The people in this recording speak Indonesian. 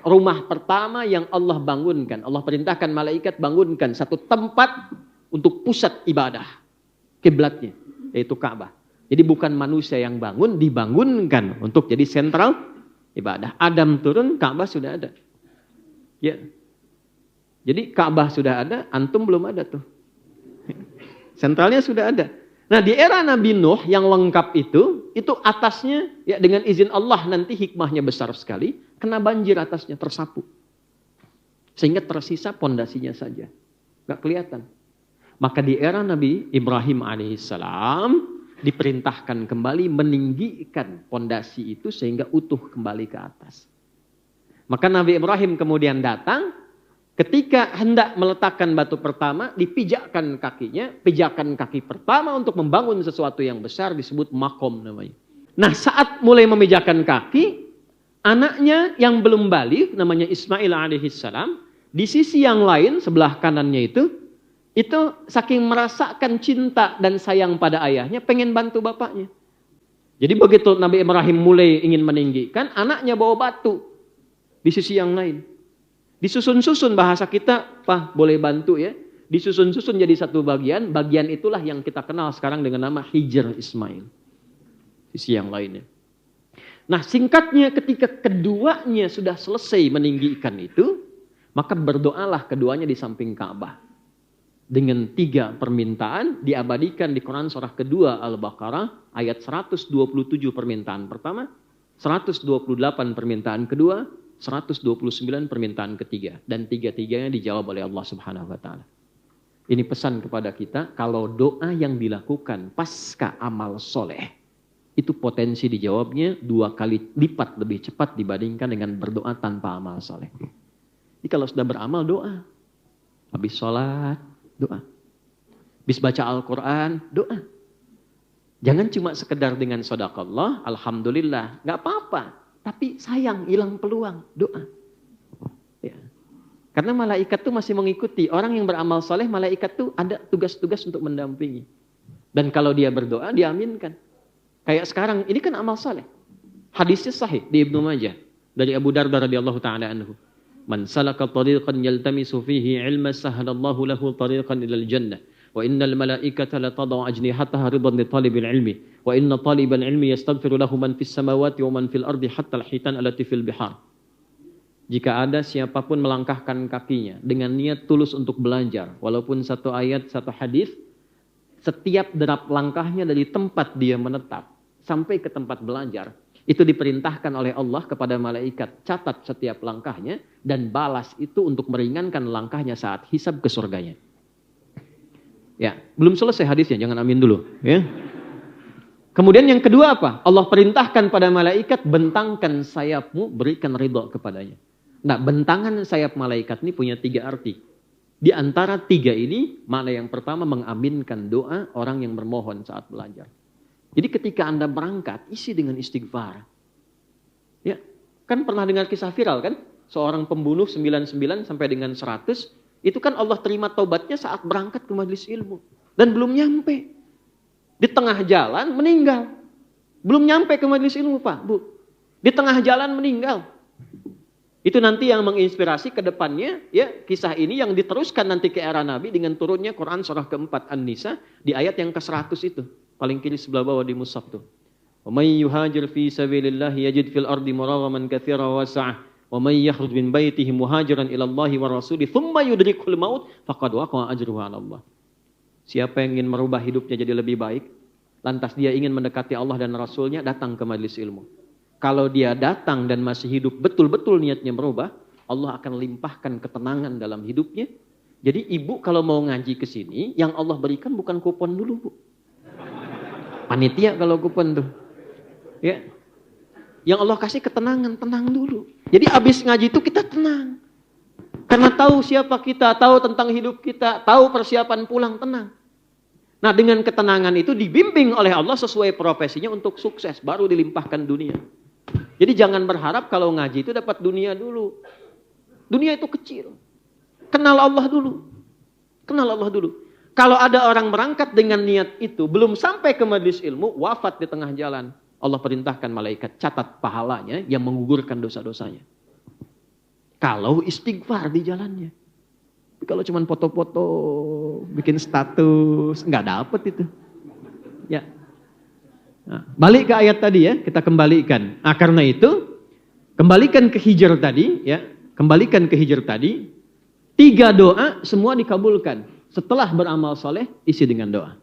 Rumah pertama yang Allah bangunkan, Allah perintahkan malaikat bangunkan satu tempat untuk pusat ibadah, kiblatnya, yaitu Ka'bah. Jadi bukan manusia yang bangun, dibangunkan untuk jadi sentral ibadah. Adam turun, Ka'bah sudah ada. Ya. Jadi Ka'bah sudah ada, antum belum ada tuh. Sentralnya sudah ada. Nah, di era Nabi Nuh yang lengkap itu atasnya ya dengan izin Allah nanti hikmahnya besar sekali, kena banjir atasnya, tersapu. Sehingga tersisa pondasinya saja. Gak kelihatan. Maka di era Nabi Ibrahim alaihissalam diperintahkan kembali meninggikan pondasi itu sehingga utuh kembali ke atas. Maka Nabi Ibrahim kemudian datang, ketika hendak meletakkan batu pertama, dipijakkan kakinya, pijakan kaki pertama untuk membangun sesuatu yang besar disebut makom namanya. Nah, saat mulai memijakan kaki, anaknya yang belum balik namanya Ismail alaihissalam, di sisi yang lain sebelah kanannya itu saking merasakan cinta dan sayang pada ayahnya, pengen bantu bapaknya. Jadi begitu Nabi Ibrahim mulai ingin meninggikan, anaknya bawa batu di sisi yang lain. Disusun-susun bahasa kita, Pak boleh bantu ya. Disusun-susun jadi satu bagian, bagian itulah yang kita kenal sekarang dengan nama Hijr Ismail. Sisi yang lainnya. Nah, singkatnya ketika keduanya sudah selesai meninggikan itu, maka berdoalah keduanya di samping Ka'bah. Dengan 3 permintaan diabadikan di Quran surah kedua Al-Baqarah ayat 127 permintaan pertama, 128 permintaan kedua, 129 permintaan ketiga. Dan 3-tiganya dijawab oleh Allah Subhanahu wa ta'ala. Ini pesan kepada kita, kalau doa yang dilakukan pasca amal soleh, itu potensi dijawabnya 2 kali lipat lebih cepat dibandingkan dengan berdoa tanpa amal soleh. Jadi kalau sudah beramal, doa. Habis sholat, doa. Habis baca Al-Quran, doa. Jangan cuma sekedar dengan shadakallah, alhamdulillah, nggak apa-apa. Tapi sayang, hilang peluang, doa. Ya. Karena malaikat tuh masih mengikuti. Orang yang beramal soleh, malaikat tuh ada tugas-tugas untuk mendampingi. Dan kalau dia berdoa, diaminkan. Kayak sekarang, ini kan amal soleh. Hadisnya sahih di Ibnu Majah. Dari Abu Darda radhiyallahu ta'ala anhu. Man salaka tariqan yaltamisu fihi ilma sahhalallahu lahu tariqan ilal jannah. Wa innal malaikata la tadau ajnihataha ridan li talibil ilmi wa inna talibal ilmi yastaghfiru lahu man fis samawati wa man fil ardi hatta al hitan allati fil bihar. Jika ada siapapun melangkahkan kakinya dengan niat tulus untuk belajar, walaupun satu ayat, satu hadis, setiap derap langkahnya dari tempat dia menetap sampai ke tempat belajar, itu diperintahkan oleh Allah kepada malaikat, catat setiap langkahnya dan balas itu untuk meringankan langkahnya saat hisab ke surganya. Ya, belum selesai hadisnya, jangan amin dulu. Ya. Kemudian yang kedua apa? Allah perintahkan pada malaikat, bentangkan sayapmu, berikan ridho kepadanya. Nah, bentangan sayap malaikat ini punya 3 arti. Di antara 3 ini, makna yang pertama mengaminkan doa orang yang bermohon saat belajar. Jadi ketika Anda berangkat, isi dengan istighfar. Ya, kan pernah dengar kisah viral kan? Seorang pembunuh 99 sampai dengan 100, itu kan Allah terima taubatnya saat berangkat ke majelis ilmu. Dan belum nyampe. Di tengah jalan meninggal. Belum nyampe ke majelis ilmu, Pak, Bu. Di tengah jalan meninggal. Itu nanti yang menginspirasi ke depannya, ya, kisah ini yang diteruskan nanti ke era Nabi dengan turunnya Quran surah keempat An-Nisa di ayat yang ke-100 itu. Paling kiri sebelah bawah di mushaf tuh. Wa may yuhajir fi sabilillah yajid fil ardi muragaman katsira wa sa'ah. Wa may yakhruj min baitihi muhajiran ila Allah wa rasulih thumma yudrikul maut faqad waqa'a ajruhu 'ala Allah. Siapa yang ingin merubah hidupnya jadi lebih baik, lantas dia ingin mendekati Allah dan Rasulnya, datang ke majelis ilmu. Kalau dia datang dan masih hidup betul-betul niatnya merubah, Allah akan limpahkan ketenangan dalam hidupnya. Jadi ibu kalau mau ngaji ke sini, yang Allah berikan bukan kupon dulu, Bu. Panitia kalau kupon tuh. Ya. Yang Allah kasih ketenangan, tenang dulu. Jadi abis ngaji itu kita tenang. Karena tahu siapa kita, tahu tentang hidup kita, tahu persiapan pulang, tenang. Nah, dengan ketenangan itu dibimbing oleh Allah sesuai profesinya untuk sukses, baru dilimpahkan dunia. Jadi jangan berharap kalau ngaji itu dapat dunia dulu. Dunia itu kecil. Kenal Allah dulu. Kenal Allah dulu. Kalau ada orang berangkat dengan niat itu, belum sampai ke majelis ilmu, wafat di tengah jalan. Allah perintahkan malaikat, catat pahalanya yang menggugurkan dosa-dosanya. Kalau istighfar di jalannya. Tapi kalau cuma foto-foto, bikin status, nggak dapet itu. Ya. Nah, balik ke ayat tadi ya, kita kembalikan. Nah, karena itu, kembalikan ke Hijr tadi, ya, kembalikan ke Hijr tadi. 3 doa semua dikabulkan. Setelah beramal soleh, isi dengan doa.